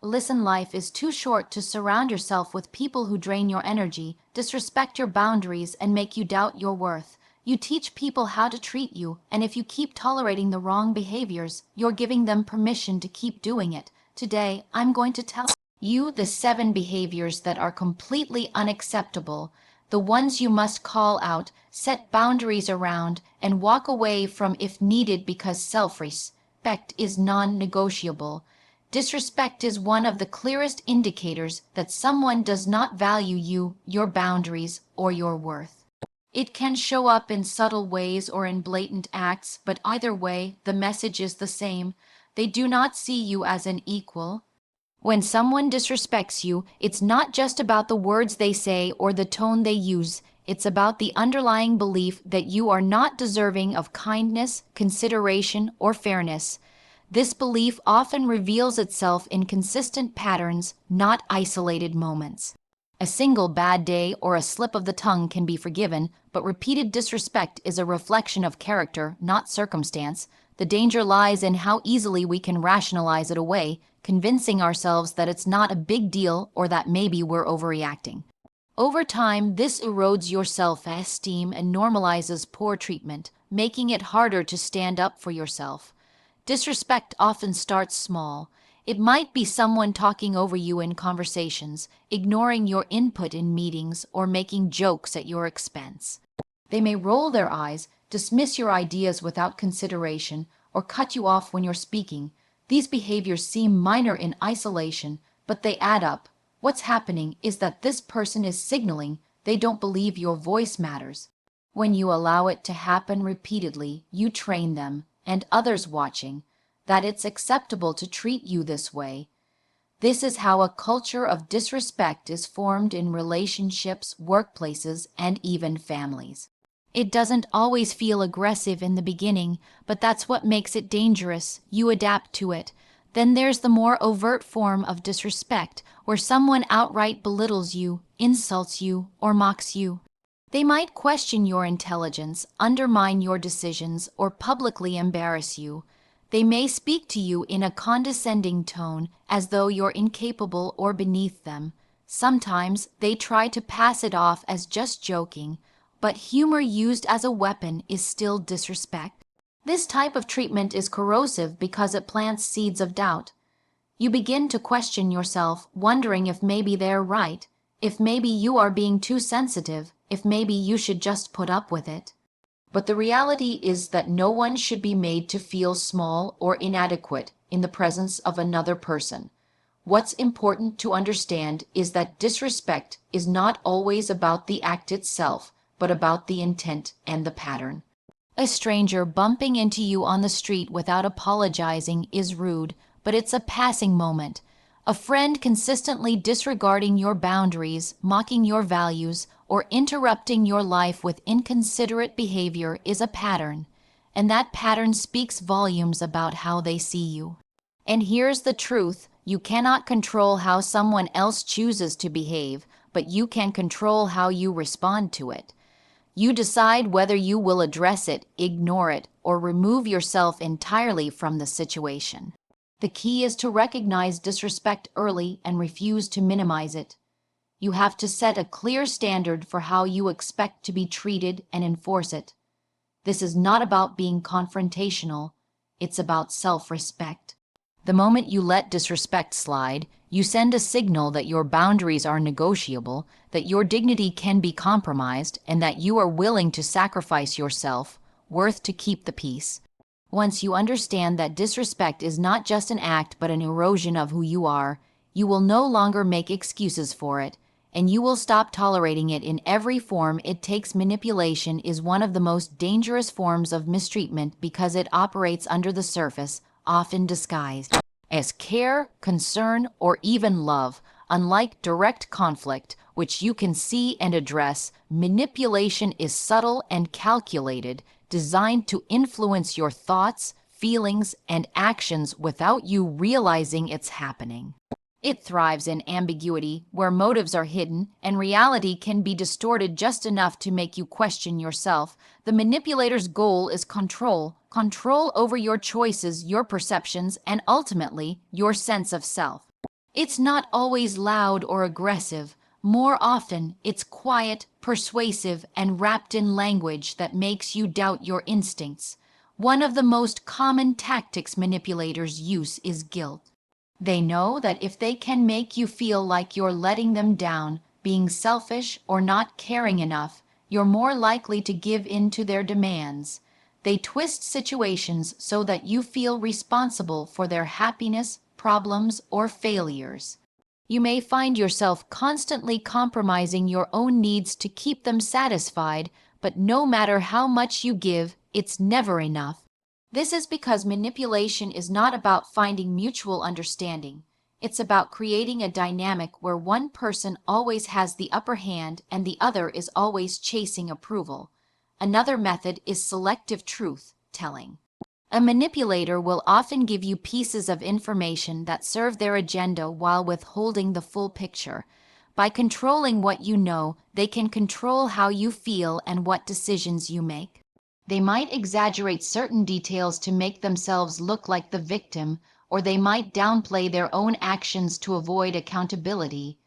Listen, life is too short to surround yourself with people who drain your energy, disrespect your boundaries, and make you doubt your worth. You teach people how to treat you, and if you keep tolerating the wrong behaviors, you're giving them permission to keep doing it. Today, I'm going to tell you the 7 behaviors that are completely unacceptable, the ones you must call out, set boundaries around, and walk away from if needed, because self-respect is non-negotiable. Disrespect is one of the clearest indicators that someone does not value you, your boundaries, or your worth. It can show up in subtle ways or in blatant acts, but either way, the message is the same. They do not see you as an equal. When someone disrespects you, it's not just about the words they say or the tone they use. It's about the underlying belief that you are not deserving of kindness, consideration, or fairness. This belief often reveals itself in consistent patterns, not isolated moments. A single bad day or a slip of the tongue can be forgiven, but repeated disrespect is a reflection of character, not circumstance. The danger lies in how easily we can rationalize it away, convincing ourselves that it's not a big deal or that maybe we're overreacting. Over time, this erodes your self-esteem and normalizes poor treatment, making it harder to stand up for yourself. Disrespect often starts small. It might be someone talking over you in conversations, ignoring your input in meetings, or making jokes at your expense. They may roll their eyes, dismiss your ideas without consideration, or cut you off when you're speaking. These behaviors seem minor in isolation, but they add up. What's happening is that this person is signaling they don't believe your voice matters. When you allow it to happen repeatedly, you train them, and others watching, that it's acceptable to treat you this way. This is how a culture of disrespect is formed in relationships, workplaces, and even families. It doesn't always feel aggressive in the beginning, but that's what makes it dangerous. You adapt to it. Then there's the more overt form of disrespect, where someone outright belittles you, insults you, or mocks you. They might question your intelligence, undermine your decisions, or publicly embarrass you. They may speak to you in a condescending tone, as though you're incapable or beneath them. Sometimes they try to pass it off as just joking, but humor used as a weapon is still disrespect. This type of treatment is corrosive because it plants seeds of doubt. You begin to question yourself, wondering if maybe they're right, if maybe you are being too sensitive, if maybe you should just put up with it. But the reality is that no one should be made to feel small or inadequate in the presence of another person. What's important to understand is that disrespect is not always about the act itself, but about the intent and the pattern. A stranger bumping into you on the street without apologizing is rude, but it's a passing moment. A friend consistently disregarding your boundaries, mocking your values, or interrupting your life with inconsiderate behavior is a pattern, and that pattern speaks volumes about how they see you. And here's the truth: you cannot control how someone else chooses to behave, but you can control how you respond to it. You decide whether you will address it, ignore it, or remove yourself entirely from the situation. The key is to recognize disrespect early and refuse to minimize it. You have to set a clear standard for how you expect to be treated and enforce it. This is not about being confrontational, it's about self-respect. The moment you let disrespect slide, you send a signal that your boundaries are negotiable, that your dignity can be compromised, and that you are willing to sacrifice your self-worth to keep the peace. Once you understand that disrespect is not just an act but an erosion of who you are, you will no longer make excuses for it, and you will stop tolerating it in every form it takes. Manipulation is one of the most dangerous forms of mistreatment because it operates under the surface, often disguised as care, concern, or even love. Unlike direct conflict, which you can see and address, manipulation is subtle and calculated, designed to influence your thoughts, feelings, and actions without you realizing it's happening. It thrives in ambiguity, where motives are hidden and reality can be distorted just enough to make you question yourself. The manipulator's goal is control over your choices, your perceptions, and ultimately, your sense of self. It's not always loud or aggressive. More often, it's quiet, persuasive, and wrapped in language that makes you doubt your instincts. One of the most common tactics manipulators use is guilt. They know that if they can make you feel like you're letting them down, being selfish, or not caring enough, you're more likely to give in to their demands. They twist situations so that you feel responsible for their happiness, problems, or failures. You may find yourself constantly compromising your own needs to keep them satisfied, but no matter how much you give, it's never enough. This is because manipulation is not about finding mutual understanding. It's about creating a dynamic where one person always has the upper hand and the other is always chasing approval. Another method is selective truth-telling. A manipulator will often give you pieces of information that serve their agenda while withholding the full picture. By controlling what you know, they can control how you feel and what decisions you make. They might exaggerate certain details to make themselves look like the victim, or they might downplay their own actions to avoid accountability.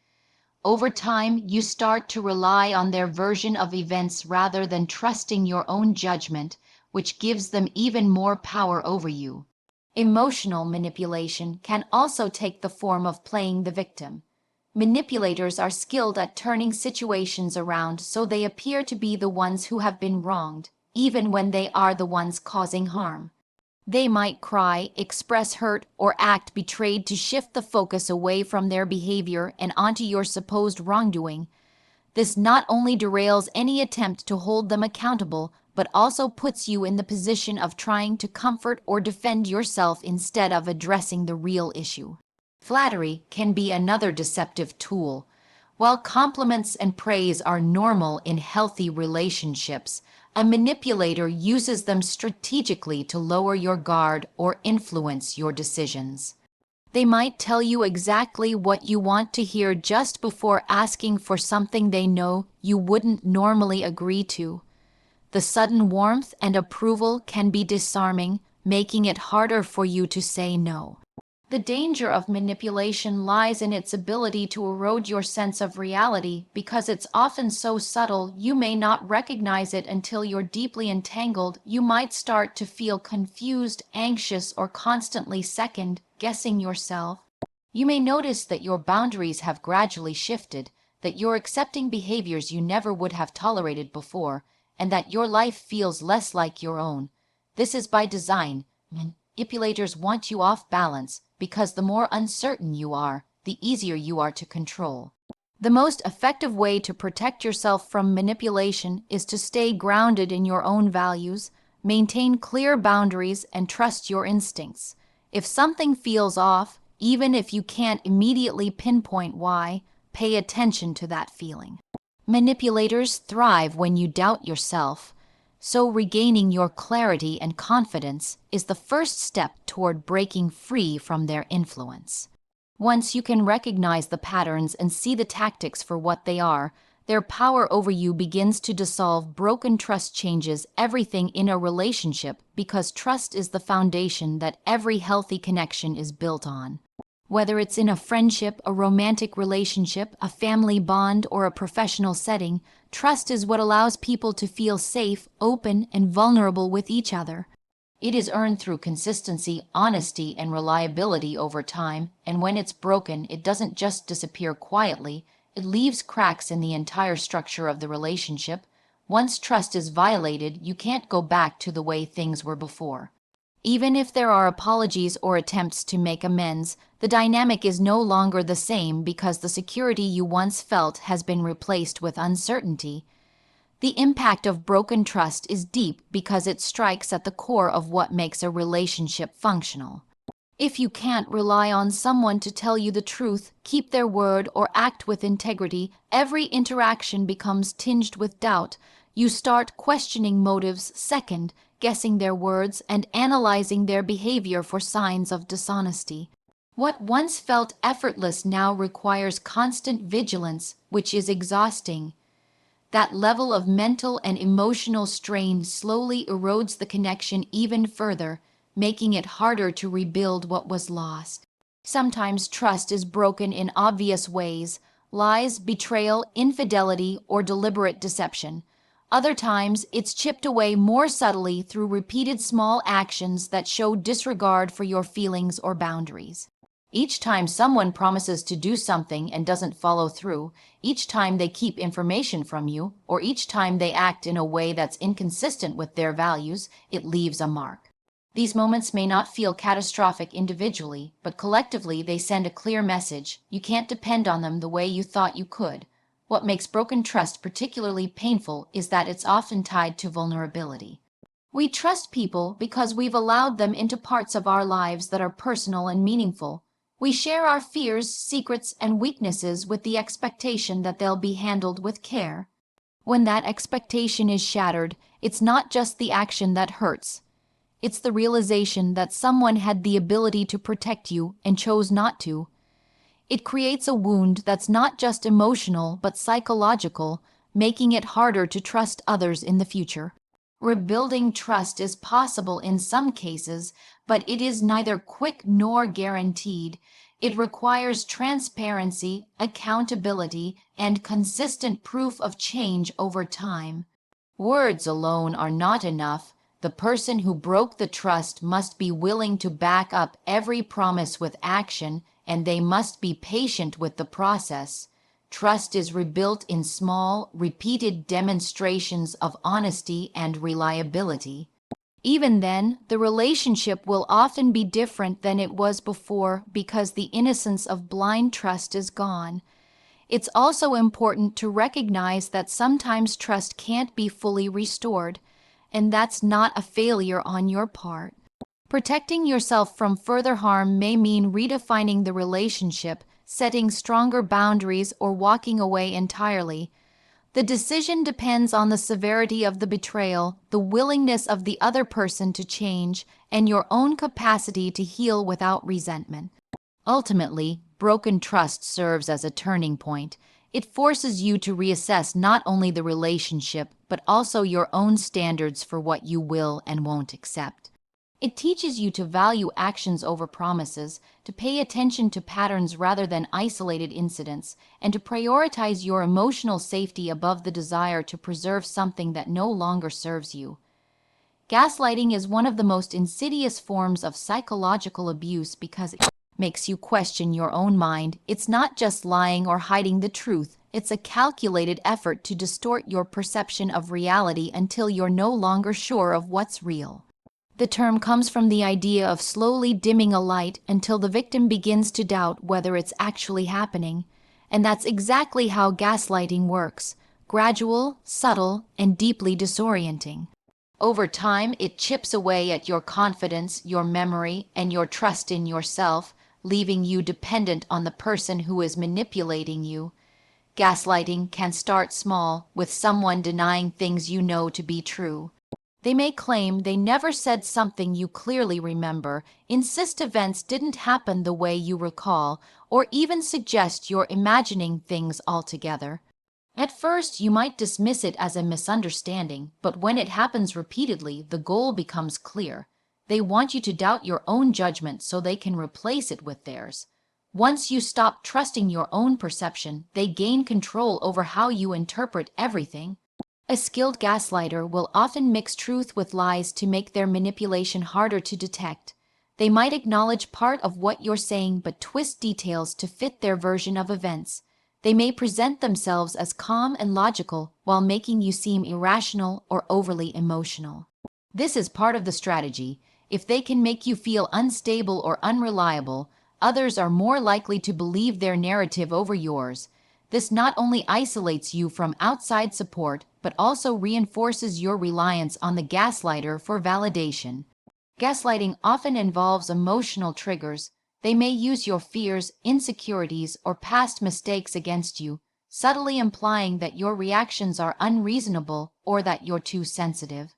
Over time, you start to rely on their version of events rather than trusting your own judgment, which gives them even more power over you. Emotional manipulation can also take the form of playing the victim. Manipulators are skilled at turning situations around so they appear to be the ones who have been wronged, even when they are the ones causing harm. They might cry, express hurt, or act betrayed to shift the focus away from their behavior and onto your supposed wrongdoing. This not only derails any attempt to hold them accountable, but also puts you in the position of trying to comfort or defend yourself instead of addressing the real issue. Flattery can be another deceptive tool. While compliments and praise are normal in healthy relationships, a manipulator uses them strategically to lower your guard or influence your decisions. They might tell you exactly what you want to hear just before asking for something they know you wouldn't normally agree to. The sudden warmth and approval can be disarming, making it harder for you to say no. The danger of manipulation lies in its ability to erode your sense of reality because it's often so subtle you may not recognize it until you're deeply entangled. You might start to feel confused, anxious, or constantly second-guessing yourself. You may notice that your boundaries have gradually shifted, that you're accepting behaviors you never would have tolerated before, and that your life feels less like your own. This is by design. Manipulators want you off balance, because the more uncertain you are, the easier you are to control. The most effective way to protect yourself from manipulation is to stay grounded in your own values, maintain clear boundaries, and trust your instincts. If something feels off, even if you can't immediately pinpoint why, pay attention to that feeling. Manipulators thrive when you doubt yourself. So regaining your clarity and confidence is the first step toward breaking free from their influence. Once you can recognize the patterns and see the tactics for what they are, their power over you begins to dissolve. Broken trust changes everything in a relationship because trust is the foundation that every healthy connection is built on. Whether it's in a friendship, a romantic relationship, a family bond, or a professional setting, trust is what allows people to feel safe, open, and vulnerable with each other. It is earned through consistency, honesty, and reliability over time, and when it's broken, it doesn't just disappear quietly, it leaves cracks in the entire structure of the relationship. Once trust is violated, you can't go back to the way things were before. Even if there are apologies or attempts to make amends, the dynamic is no longer the same because the security you once felt has been replaced with uncertainty. The impact of broken trust is deep because it strikes at the core of what makes a relationship functional. If you can't rely on someone to tell you the truth, keep their word, or act with integrity, every interaction becomes tinged with doubt. You start questioning motives, second-guessing their words, and analyzing their behavior for signs of dishonesty. What once felt effortless now requires constant vigilance, which is exhausting. That level of mental and emotional strain slowly erodes the connection even further, making it harder to rebuild what was lost. Sometimes trust is broken in obvious ways: lies, betrayal, infidelity, or deliberate deception. Other times, it's chipped away more subtly through repeated small actions that show disregard for your feelings or boundaries. Each time someone promises to do something and doesn't follow through, each time they keep information from you, or each time they act in a way that's inconsistent with their values, it leaves a mark. These moments may not feel catastrophic individually, but collectively they send a clear message: you can't depend on them the way you thought you could. What makes broken trust particularly painful is that it's often tied to vulnerability. We trust people because we've allowed them into parts of our lives that are personal and meaningful. We share our fears, secrets, and weaknesses with the expectation that they'll be handled with care. When that expectation is shattered, it's not just the action that hurts. It's the realization that someone had the ability to protect you and chose not to. It creates a wound that's not just emotional but psychological, making it harder to trust others in the future. Rebuilding trust is possible in some cases, but it is neither quick nor guaranteed. It requires transparency, accountability, and consistent proof of change over time. Words alone are not enough. The person who broke the trust must be willing to back up every promise with action, and they must be patient with the process. Trust is rebuilt in small, repeated demonstrations of honesty and reliability. Even then, the relationship will often be different than it was before because the innocence of blind trust is gone. It's also important to recognize that sometimes trust can't be fully restored, and that's not a failure on your part. Protecting yourself from further harm may mean redefining the relationship, setting stronger boundaries, or walking away entirely. The decision depends on the severity of the betrayal, the willingness of the other person to change, and your own capacity to heal without resentment. Ultimately, broken trust serves as a turning point. It forces you to reassess not only the relationship, but also your own standards for what you will and won't accept. It teaches you to value actions over promises, to pay attention to patterns rather than isolated incidents, and to prioritize your emotional safety above the desire to preserve something that no longer serves you. Gaslighting is one of the most insidious forms of psychological abuse because it makes you question your own mind. It's not just lying or hiding the truth. It's a calculated effort to distort your perception of reality until you're no longer sure of what's real. The term comes from the idea of slowly dimming a light until the victim begins to doubt whether it's actually happening. And that's exactly how gaslighting works: gradual, subtle, and deeply disorienting. Over time, it chips away at your confidence, your memory, and your trust in yourself, leaving you dependent on the person who is manipulating you. Gaslighting can start small, with someone denying things you know to be true. They may claim they never said something you clearly remember, insist events didn't happen the way you recall, or even suggest you're imagining things altogether. At first, you might dismiss it as a misunderstanding, but when it happens repeatedly, the goal becomes clear. They want you to doubt your own judgment so they can replace it with theirs. Once you stop trusting your own perception, they gain control over how you interpret everything. A skilled gaslighter will often mix truth with lies to make their manipulation harder to detect. They might acknowledge part of what you're saying but twist details to fit their version of events. They may present themselves as calm and logical while making you seem irrational or overly emotional. This is part of the strategy. If they can make you feel unstable or unreliable, others are more likely to believe their narrative over yours. This not only isolates you from outside support, but also reinforces your reliance on the gaslighter for validation. Gaslighting often involves emotional triggers. They may use your fears, insecurities, or past mistakes against you, subtly implying that your reactions are unreasonable or that you're too sensitive.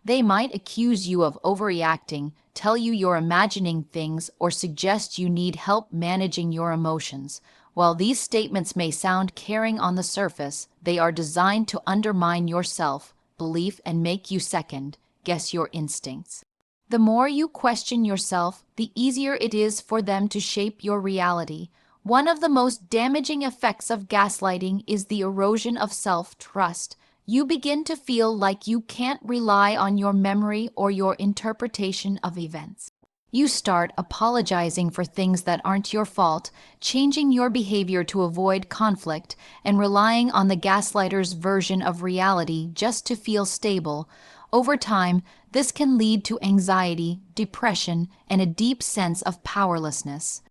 They might accuse you of overreacting, tell you you're imagining things, or suggest you need help managing your emotions. While these statements may sound caring on the surface, they are designed to undermine your self-belief and make you second-guess your instincts. The more you question yourself, the easier it is for them to shape your reality. One of the most damaging effects of gaslighting is the erosion of self-trust. You begin to feel like you can't rely on your memory or your interpretation of events. You start apologizing for things that aren't your fault, changing your behavior to avoid conflict, and relying on the gaslighter's version of reality just to feel stable. Over time, this can lead to anxiety, depression, and a deep sense of powerlessness.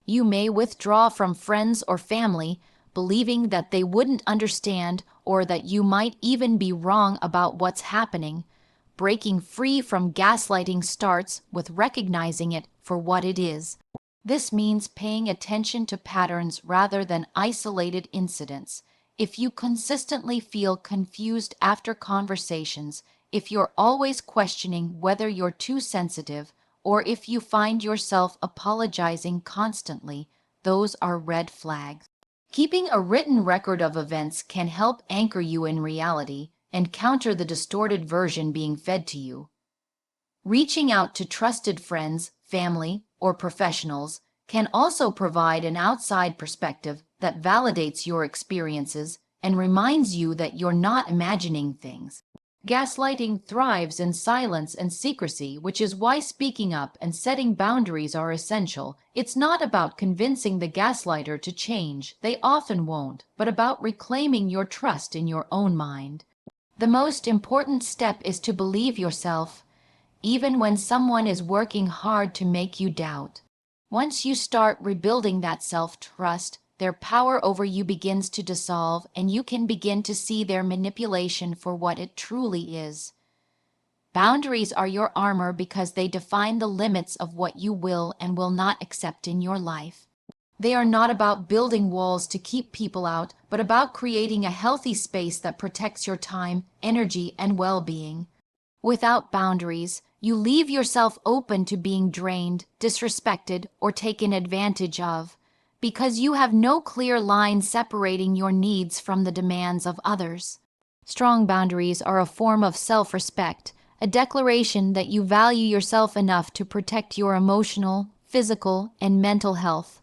You may withdraw from friends or family, believing that they wouldn't understand or that you might even be wrong about what's happening. Breaking free from gaslighting starts with recognizing it for what it is. This means paying attention to patterns rather than isolated incidents. If you consistently feel confused after conversations, if you're always questioning whether you're too sensitive, or if you find yourself apologizing constantly, those are red flags. Keeping a written record of events can help anchor you in reality and counter the distorted version being fed to you. Reaching out to trusted friends, family, or professionals can also provide an outside perspective that validates your experiences and reminds you that you're not imagining things. Gaslighting thrives in silence and secrecy, which is why speaking up and setting boundaries are essential. It's not about convincing the gaslighter to change, they often won't, but about reclaiming your trust in your own mind. The most important step is to believe yourself, even when someone is working hard to make you doubt. Once you start rebuilding that self-trust, their power over you begins to dissolve, and you can begin to see their manipulation for what it truly is. Boundaries are your armor because they define the limits of what you will and will not accept in your life. They are not about building walls to keep people out, but about creating a healthy space that protects your time, energy, and well-being. Without boundaries, you leave yourself open to being drained, disrespected, or taken advantage of, because you have no clear line separating your needs from the demands of others. Strong boundaries are a form of self-respect, a declaration that you value yourself enough to protect your emotional, physical, and mental health.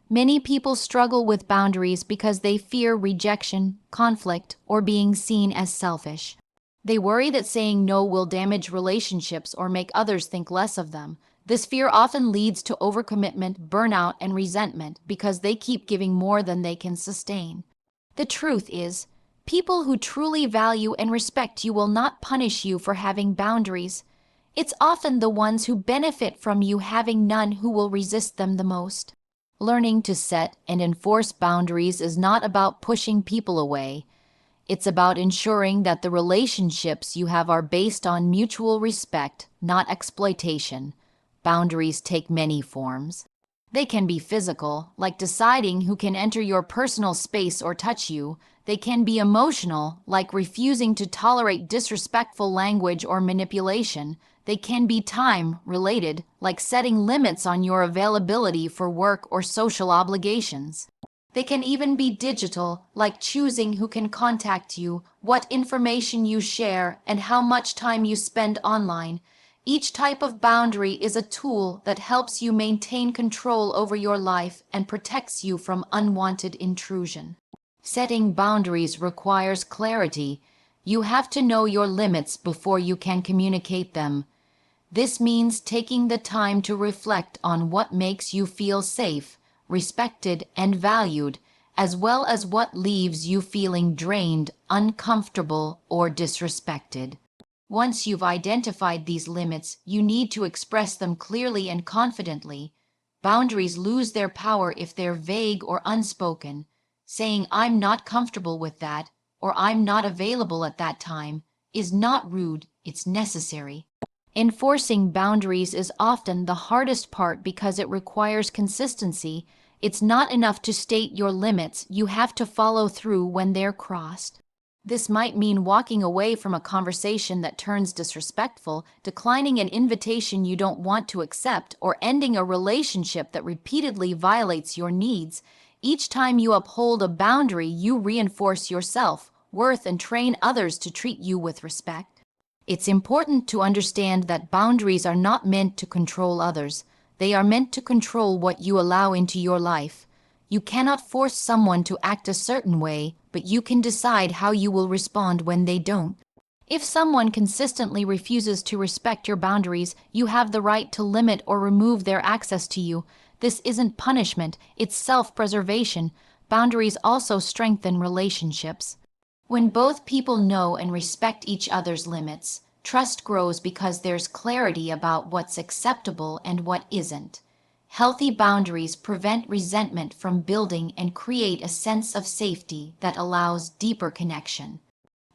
Many people struggle with boundaries because they fear rejection, conflict, or being seen as selfish. They worry that saying no will damage relationships or make others think less of them. This fear often leads to overcommitment, burnout, and resentment because they keep giving more than they can sustain. The truth is, people who truly value and respect you will not punish you for having boundaries. It's often the ones who benefit from you having none who will resist them the most. Learning to set and enforce boundaries is not about pushing people away. It's about ensuring that the relationships you have are based on mutual respect, not exploitation. Boundaries take many forms. They can be physical, like deciding who can enter your personal space or touch you. They can be emotional, like refusing to tolerate disrespectful language or manipulation. They can be time-related, like setting limits on your availability for work or social obligations. They can even be digital, like choosing who can contact you, what information you share, and how much time you spend online. Each type of boundary is a tool that helps you maintain control over your life and protects you from unwanted intrusion. Setting boundaries requires clarity. You have to know your limits before you can communicate them. This means taking the time to reflect on what makes you feel safe, respected, and valued, as well as what leaves you feeling drained, uncomfortable, or disrespected. Once you've identified these limits, you need to express them clearly and confidently. Boundaries lose their power if they're vague or unspoken. Saying, "I'm not comfortable with that," or "I'm not available at that time," is not rude, it's necessary. Enforcing boundaries is often the hardest part because it requires consistency. It's not enough to state your limits, you have to follow through when they're crossed. This might mean walking away from a conversation that turns disrespectful, declining an invitation you don't want to accept, or ending a relationship that repeatedly violates your needs. Each time you uphold a boundary, you reinforce your self-worth and train others to treat you with respect. It's important to understand that boundaries are not meant to control others. They are meant to control what you allow into your life. You cannot force someone to act a certain way, but you can decide how you will respond when they don't. If someone consistently refuses to respect your boundaries, you have the right to limit or remove their access to you. This isn't punishment, it's self-preservation. Boundaries also strengthen relationships. When both people know and respect each other's limits, trust grows because there's clarity about what's acceptable and what isn't. Healthy boundaries prevent resentment from building and create a sense of safety that allows deeper connection.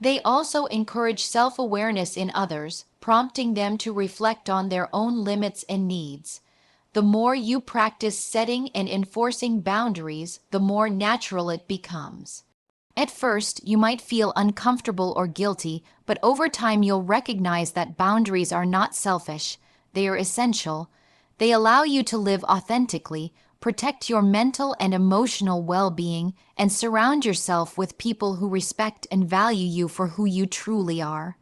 They also encourage self-awareness in others, prompting them to reflect on their own limits and needs. The more you practice setting and enforcing boundaries, the more natural it becomes. At first, you might feel uncomfortable or guilty, but over time you'll recognize that boundaries are not selfish. They are essential. They allow you to live authentically, protect your mental and emotional well-being, and surround yourself with people who respect and value you for who you truly are.